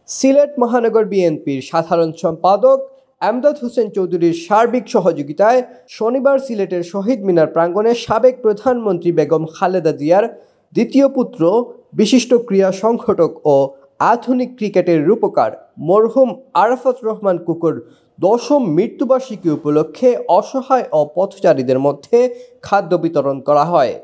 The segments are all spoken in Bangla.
সিলেট মহানগর বিএনপির সাধারণ সম্পাদক এমদাদ হোসেন চৌধুরীর সার্বিক সহযোগিতায় শনিবার সিলেটের শহীদ মিনার প্রাঙ্গণে সাবেক প্রধানমন্ত্রী বেগম খালেদা জিয়ার দ্বিতীয় পুত্র বিশিষ্ট ক্রীড়া সংগঠক ও আধুনিক ক্রিকেটের রূপকার মরহুম আরাফাত রহমান কুকুর ১০ম মৃত্যুবার্ষিকী উপলক্ষে অসহায় ও পথচারীদের মধ্যে খাদ্য বিতরণ করা হয়।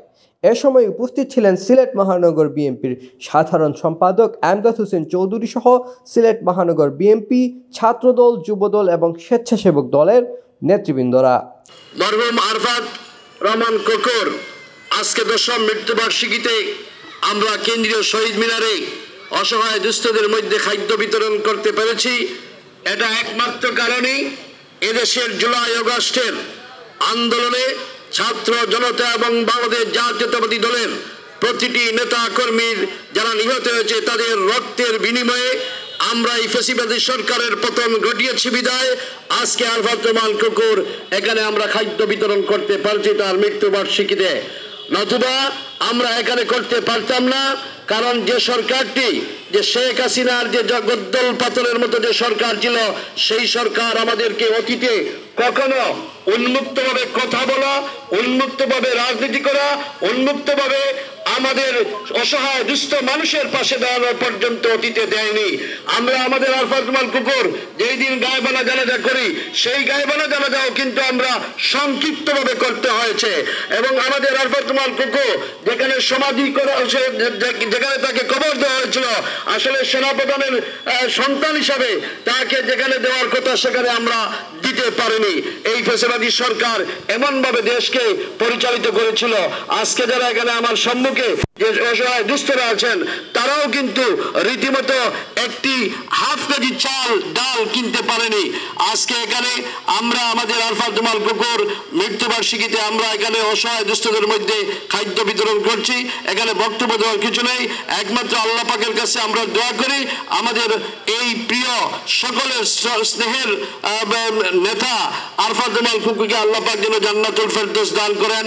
এ সময় উপস্থিত ছিলেন সিলেট মহানগর বিএনপির সাধারণ সম্পাদক এমদাদ হোসেন চৌধুরী সহ সিলেট মহানগর বিএনপি, ছাত্রদল, যুবদল এবং স্বেচ্ছাসেবক দলের নেতৃবৃন্দরা। মরহুম আরাফাত রহমান কুকুর আজকে ১০ম মৃত্যুবার্ষিকীতে আমরা কেন্দ্রীয় শহীদ মিনারে অসহায় দুস্থদের মধ্যে খাদ্য বিতরণ করতে পেরেছি। এটা একমাত্র কারণে এদেশের জুলাই আগস্টের আন্দোলনে ছাত্র জনতা এবং বাংলাদেশ জাতীয়তাবাদী দলের প্রতিটি নেতা কর্মীর যারা নিহত হয়েছে তাদের রক্তের বিনিময়ে আমরা এই ফ্যাসিবাদী সরকারের পতন ঘটিয়েছি বিদায় আজকে আরাফাত রহমান কুকুর এখানে আমরা খাদ্য বিতরণ করতে পারছি তার মৃত্যুবার্ষিকীতে। নতুবা আমরা এখানে করতে পারতাম না, কারণ যে সরকারটি যে শেখ হাসিনার যে জগদ্দল পাথরের মতো যে সরকার ছিল সেই সরকার আমাদেরকে অতীতে কখনো উন্মুক্তভাবে কথা বলা, উন্মুক্তভাবে রাজনীতি করা, উন্মুক্তভাবে আমাদের অসহায় দুস্থ মানুষের পাশে দাঁড়ানো পর্যন্ত অতীতে দেয়নি। আমরা আমাদের আরাফাত রহমান কুকুর যেই দিন গায়েবানা জানাজা করি সেই গায়েবানা জানাজাও কিন্তু আমরা সংক্ষিপ্তভাবে করতে হয়েছে এবং আমাদের আরাফাত রহমান কুকুর যেখানে সমাধি করা যেখানে তাকে কবর দেওয়া হয়েছিল আসলে সেনাপ্রধানের সন্তান হিসাবে তাকে যেখানে দেওয়ার কথা সেখানে আমরা দিতে পারিনি। এই ফ্যাসিবাদী সরকার এমন ভাবে দেশকে পরিচালিত করেছিল, আজকে যারা এখানে আমার সম্মুখে যে অসহায় দুস্থরা আছেন তারাও কিন্তু রীতিমতো একটি হাফ কেজি চাল ডাল কিনতে পারেনি। আজকে এখানে আমরা আমাদের আরাফাত রহমান কুকুর মৃত্যুবার্ষিকীতে আমরা এখানে অসহায় দুস্থদের মধ্যে খাদ্য বিতরণ করছি। এখানে বক্তব্য দেওয়ার কিছু নেই, একমাত্র আল্লাহ পাকের কাছে আমরা দোয়া করি আমাদের এই প্রিয় সকলের স্নেহের নেতা আরাফাত রহমান কুকুরকে আল্লাহ পাক যেন জান্নাতুল ফেরদৌস দান করেন।